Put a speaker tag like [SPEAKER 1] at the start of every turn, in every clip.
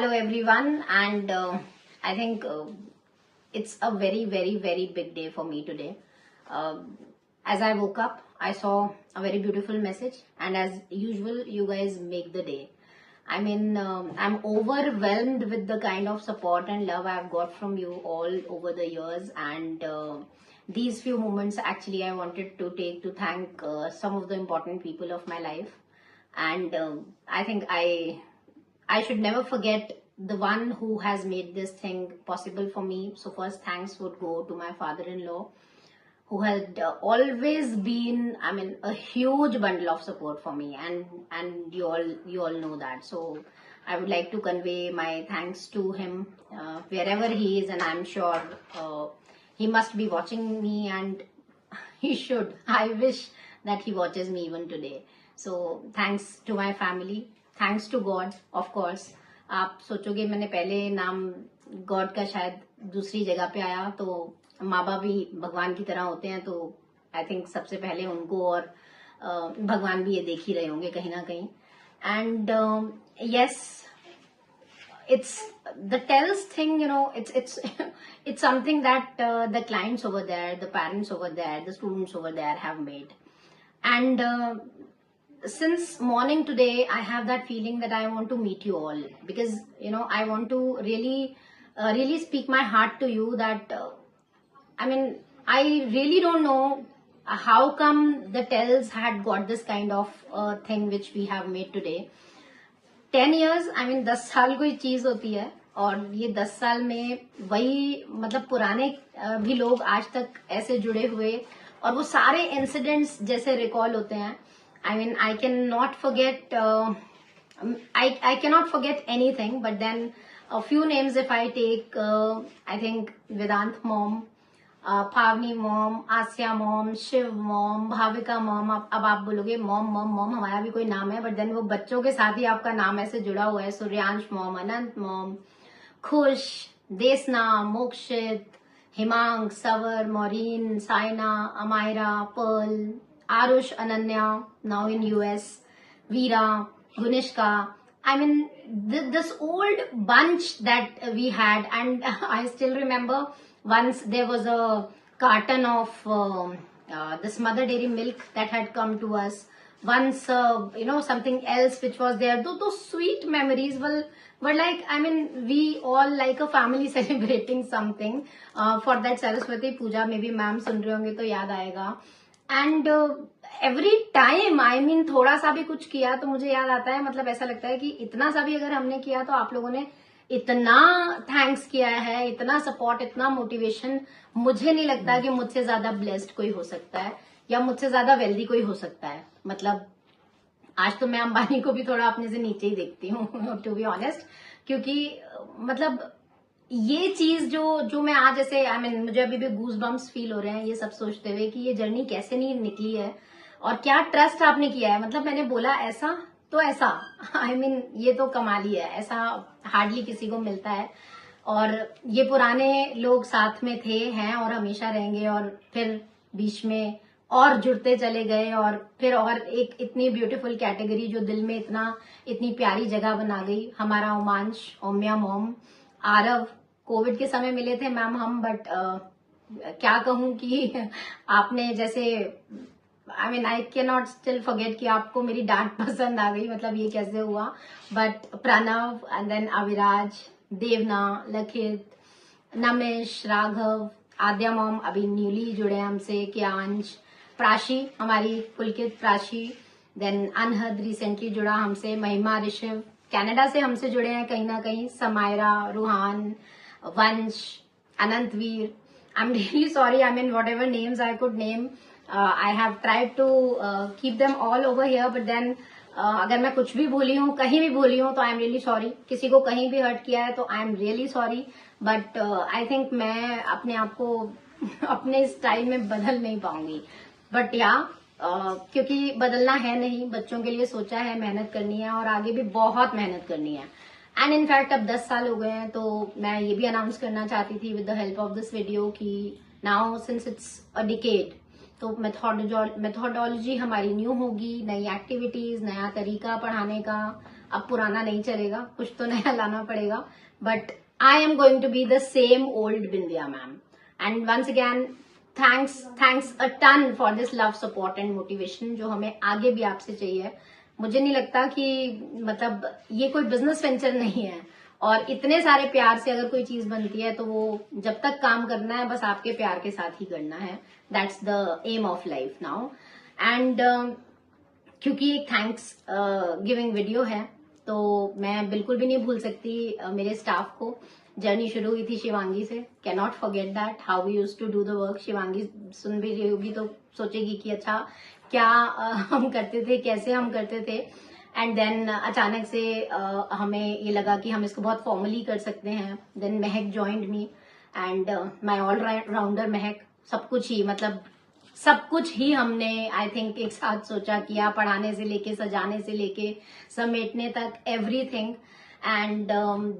[SPEAKER 1] Hello everyone, and I think it's a very, very, very big day for me today. As I woke up, I saw a very beautiful message, and as usual, you guys make the day. I mean, I'm overwhelmed with the kind of support and love I've got from you all over the years, and these few moments actually I wanted to take to thank some of the important people of my life, and I think I should never forget the one who has made this thing possible for me. So first thanks would go to my father-in-law, who had always been, I mean, a huge bundle of support for me, and you all know that. So I would like to convey my thanks to him wherever he is, and I'm sure he must be watching me, and he should. I wish that he watches me even today. So thanks to my family, thanks to God of course. आप सोचोगे मैंने पहले नाम God का शायद दूसरी जगह पे आया, तो माँ बाप भी भगवान की तरह होते हैं, तो आई थिंक सबसे पहले उनको और भगवान भी ये देख ही रहे होंगे कहीं ना कहीं. And yes, it's the tells thing, you know, it's something that the clients over there, the parents over there, the students over there have made. And since morning today, I have that feeling that I want to meet you all, because you know, I want to really speak my heart to you that I mean, I really don't know how come the tells had got this kind of thing which we have made today. 10 years, I mean 10 साल कोई चीज होती है, और ये 10 साल में वही मतलब पुराने भी लोग आज तक ऐसे जुड़े हुए, और वो सारे इंसिडेंट्स जैसे रिकॉल होते हैं. I mean, I cannot forget. I cannot forget anything. But then a few names, if I take, I think Vedant mom, Pavni mom, Asya mom, Shiv mom, Bhavika mom. अब आप बोलोगे mom हमारा भी कोई नाम है, but then वो बच्चों के साथ ही आपका नाम ऐसे जुड़ा हुआ है. सूर्यांश mom, अनंत mom, खुश, देसना, Mokshit, Himang, Savar, Maureen, Saina, Amayra, Pearl, Arush, Ananya, now in US, Veera, Gunishka. I mean, this old bunch that we had, and I still remember once there was a carton of this Mother Dairy milk that had come to us. Once, you know, something else which was there. Those sweet memories were like, I mean, we all like a family celebrating something. For that Saraswati Puja, maybe ma'am सुन रहे होंगे तो याद आएगा. And every time, I mean, थोड़ा सा भी कुछ किया तो मुझे याद आता है, मतलब ऐसा लगता है कि इतना सा भी अगर हमने किया तो आप लोगों ने इतना थैंक्स किया है, इतना सपोर्ट, इतना मोटिवेशन. मुझे नहीं लगता कि मुझसे ज्यादा ब्लेस्ड कोई हो सकता है या मुझसे ज्यादा वेल्दी कोई हो सकता है. मतलब आज तो मैं अंबानी को भी थोड़ा अपने से नीचे ही देखती हूँ टू बी ऑनेस्ट, क्योंकि मतलब ये चीज जो मैं आज ऐसे, आई मीन, मुझे अभी भी गूज बम्स फील हो रहे हैं ये सब सोचते हुए कि ये जर्नी कैसे नहीं निकली है, और क्या ट्रस्ट आपने किया है. मतलब मैंने बोला ऐसा तो ऐसा, आई मीन, ये तो कमाल ही है. ऐसा हार्डली किसी को मिलता है, और ये पुराने लोग साथ में थे, हैं और हमेशा रहेंगे, और फिर बीच में और जुड़ते चले गए, और फिर और एक इतनी ब्यूटीफुल कैटेगरी जो दिल में इतनी प्यारी जगह बना गई. हमारा उमांश, ओम्या मॉम, आरव, कोविड के समय मिले थे मैम हम, बट क्या कहूं कि आपने जैसे, आई mean, I can not still forget कि आपको मेरी डांट पसंद आ गई. मतलब ये कैसे हुआ. But Pranav, and then Aviraj, Devna, Lakhit, Namesh, Raghav, Aadya mom अभी न्यूली जुड़े हमसे, कियांश, प्राशी, हमारी पुलकित प्राशी, देन अनहद रिसेंटली जुड़ा हमसे, महिमा, ऋषभ कनाडा से हमसे जुड़े हैं कहीं ना कहीं, Samaira, Ruhan, Vansh, Anantveer. I am really sorry, I mean whatever names I could name, I have tried to keep them all over here, but then अगर मैं कुछ भी भूली हूँ, कहीं भी भूली हूँ, तो आई एम रियली सॉरी. किसी को कहीं भी हर्ट किया है तो आई am really sorry, but I think मैं अपने आप को अपने स्टाइल में बदल नहीं पाऊंगी. बट या क्योंकि बदलना है नहीं, बच्चों के लिए सोचा है, मेहनत करनी है, और आगे भी बहुत मेहनत करनी है. एंड इनफैक्ट अब 10 साल हो गए हैं, तो मैं ये भी अनाउंस करना चाहती थी with the help of this video कि now since it's a decade, तो मेथोडोलॉजी हमारी न्यू होगी, नई एक्टिविटीज, नया तरीका पढ़ाने का। अब पुराना नहीं चलेगा, कुछ तो नया लाना पड़ेगा। But I am going to be the same old Bindiya ma'am. And once again thanks a ton for this love, support and motivation जो हमें आगे भी आपसे चाहिए। मुझे नहीं लगता कि मतलब ये कोई बिजनेस वेंचर नहीं है, और इतने सारे प्यार से अगर कोई चीज बनती है तो वो जब तक काम करना है बस आपके प्यार के साथ ही करना है। That's the aim of life now. And क्योंकि एक थैंक्स गिविंग वीडियो है तो मैं बिल्कुल भी नहीं भूल सकती मेरे स्टाफ को। जर्नी शुरू हुई थी शिवांगी से, can not forget that how we used to do the work. Shivangi सुन भी रही होगी तो सोचेगी कि अच्छा क्या हम करते थे, कैसे हम करते थे। एंड देन अचानक से हमें ये लगा कि हम इसको बहुत फॉर्मली कर सकते हैं। Then Mahak joined me and my all rounder महक। सब कुछ ही मतलब सब कुछ ही हमने आई थिंक एक साथ सोचा किया, पढ़ाने से लेके, सजाने से लेके, समेटने तक, एवरीथिंग। एंड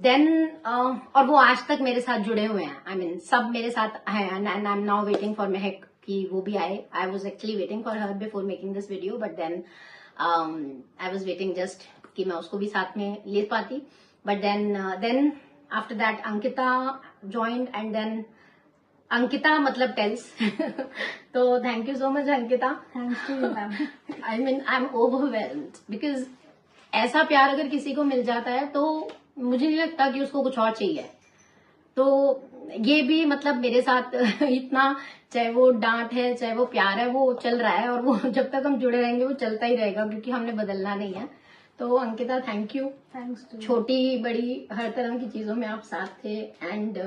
[SPEAKER 1] देन और वो आज तक मेरे साथ जुड़े हुए हैं। आई मीन सब मेरे साथ हैं। And I am now waiting for Mehak कि वो भी आए। I was actually waiting for her before making this video, but then I was waiting just कि मैं उसको भी साथ में ले पाती। But then after that Ankita joined and then Ankita मतलब टेल्स तो thank you so much Ankita.
[SPEAKER 2] Thanks to you ma'am.
[SPEAKER 1] I mean I am overwhelmed because ऐसा प्यार अगर किसी को मिल जाता है तो मुझे नहीं लगता कि उसको कुछ और चाहिए। तो ये भी मतलब मेरे साथ इतना, चाहे वो डांट है चाहे वो प्यार है, वो चल रहा है और वो जब तक हम जुड़े रहेंगे वो चलता ही रहेगा क्योंकि हमने बदलना नहीं है। तो Ankita thank you.
[SPEAKER 2] Thanks to
[SPEAKER 1] छोटी बड़ी हर तरह की चीजों में आप साथ थे एंड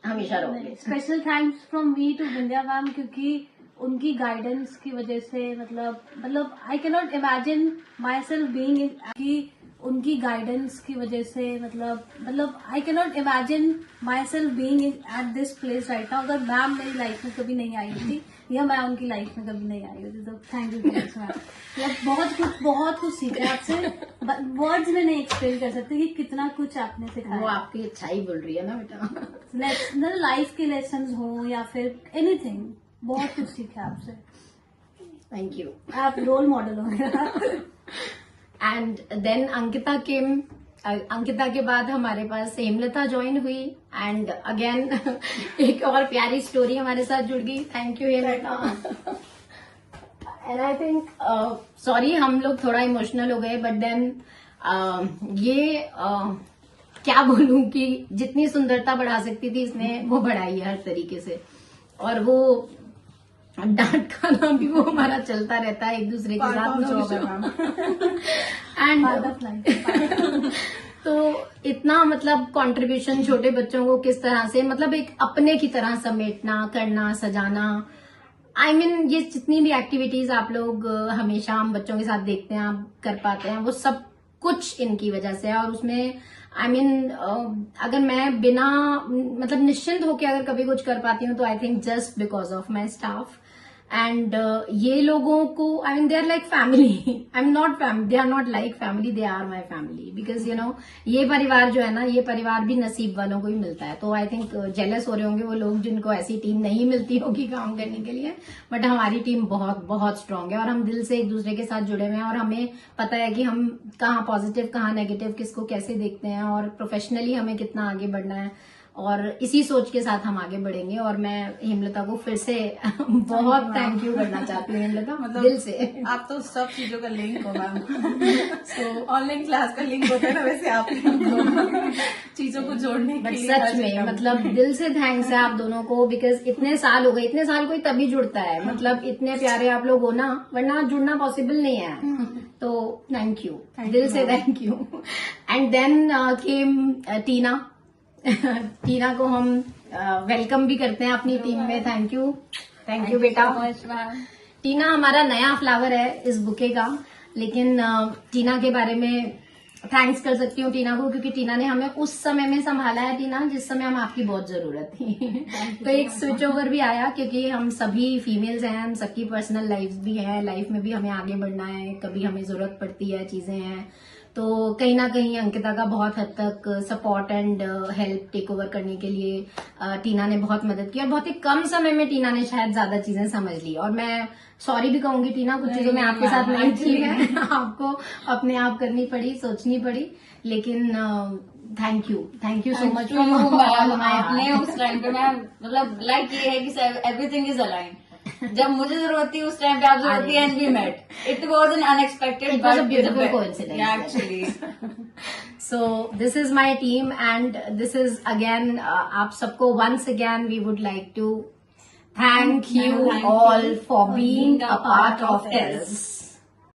[SPEAKER 1] हमेशा रहोगे।
[SPEAKER 2] Special thanks from me to Bindiya ma'am, क्योंकि उनकी गाइडेंस की वजह से मतलब I can not imagine my self being कि उनकी गाइडेंस की वजह से मतलब I can not imagine my self being at this place right now अगर मैम मेरी लाइफ में कभी नहीं आई होती या मैं उनकी लाइफ में कभी नहीं आई होती। तो थैंक यू मैम। बहुत कुछ सीखा आपसे, वर्ड्स में नहीं एक्सप्लेन कर सकते कि कितना कुछ आपने सिखाया।
[SPEAKER 1] वो आपकी अच्छाई बोल रही है ना बेटा।
[SPEAKER 2] लाइफ के लेसन हो या फिर एनीथिंग, बहुत कुछ सीखा आपसे।
[SPEAKER 1] Thank you.
[SPEAKER 2] आप रोल मॉडल हो गया।
[SPEAKER 1] एंड देन अंकिता केम। अंकिता के बाद हमारे पास हेमलता ज्वाइन हुई एंड अगेन एक और प्यारी स्टोरी हमारे साथ जुड़ गई। Thank you Hemlata. And I think sorry हम लोग थोड़ा इमोशनल हो गए, बट देन ये क्या बोलूं कि जितनी सुंदरता बढ़ा सकती थी इसने वो बढ़ाई है हर तरीके से। और वो डांट खाना भी वो हमारा चलता रहता है एक दूसरे के साथ। एंड तो इतना मतलब कंट्रीब्यूशन छोटे बच्चों को किस तरह से मतलब एक अपने की तरह समेटना, करना, सजाना। आई मीन ये जितनी भी एक्टिविटीज आप लोग हमेशा हम बच्चों के साथ देखते हैं, आप कर पाते हैं, वो सब कुछ इनकी वजह से है। और उसमें आई मीन अगर मैं बिना मतलब निश्चिंत होकर अगर कभी कुछ कर पाती हूँ तो I think just because of my staff. And ये लोगों को I mean they are like family. I am not family, they are not like family, they are my family. Because you know ये परिवार जो है ना, ये परिवार भी नसीब वालों को ही मिलता है। तो आई थिंक जेलस हो रहे होंगे वो लोग जिनको ऐसी टीम नहीं मिलती होगी काम करने के लिए, बट हमारी टीम बहुत बहुत स्ट्रांग है और हम दिल से एक दूसरे के साथ जुड़े हुए हैं और हमें पता है कि हम कहाँ पॉजिटिव कहाँ नेगेटिव, किसको कैसे देखते हैं और प्रोफेशनली हमें कितना आगे बढ़ना है। और इसी सोच के साथ हम आगे बढ़ेंगे। और मैं हेमलता को फिर से बहुत थैंक यू करना चाहती हूँ हेमलता, मतलब दिल से।
[SPEAKER 3] आप तो सब चीजों का लिंक हो मैम। सो ऑनलाइन क्लास का लिंक होता है ना, वैसे आप चीजों को जोड़ने के लिए।
[SPEAKER 1] सच में मतलब दिल से थैंक्स है आप दोनों को, बिकॉज इतने साल हो गए। इतने साल कोई तभी जुड़ता है, मतलब इतने प्यारे आप लोग हो ना, वरना जुड़ना पॉसिबल नहीं है। तो थैंक यू, दिल से thank you. And then came Tina. Tina को हम वेलकम भी करते हैं अपनी टीम में। थैंक यू बेटा। टीना हमारा नया फ्लावर है इस बुके का, लेकिन टीना के बारे में थैंक्स कर सकती हूँ टीना को, क्योंकि टीना ने हमें उस समय में संभाला है टीना, जिस समय हम आपकी बहुत जरूरत थी। तो एक स्विच ओवर भी आया, क्योंकि हम सभी फीमेल्स हैं, हम सबकी पर्सनल लाइफ भी है, लाइफ में भी हमें आगे बढ़ना है, कभी हमें जरूरत पड़ती है, चीजें हैं। तो कहीं ना कहीं अंकिता का बहुत हद तक support and help take over करने के लिए टीना ने बहुत मदद की और बहुत ही कम समय में टीना ने शायद ज्यादा चीजें समझ ली। और मैं सॉरी भी कहूंगी टीना, कुछ चीजें मैं आपके साथ नहीं की है, आपको अपने आप करनी पड़ी, सोचनी पड़ी, लेकिन thank you so much
[SPEAKER 4] to you ma'am. आपने उस टाइम पे मैं मतलब लाइक ये है कि एवरीथिंग इज अलाइन। जब मुझे जरूरत थी उस टाइम पे आप जरूरत थी and we met. It was an unexpected
[SPEAKER 1] It was a beautiful coincidence.
[SPEAKER 4] Actually.
[SPEAKER 1] So this is my team and this is again आप सबको once again we would like to thank you all for being a part of this.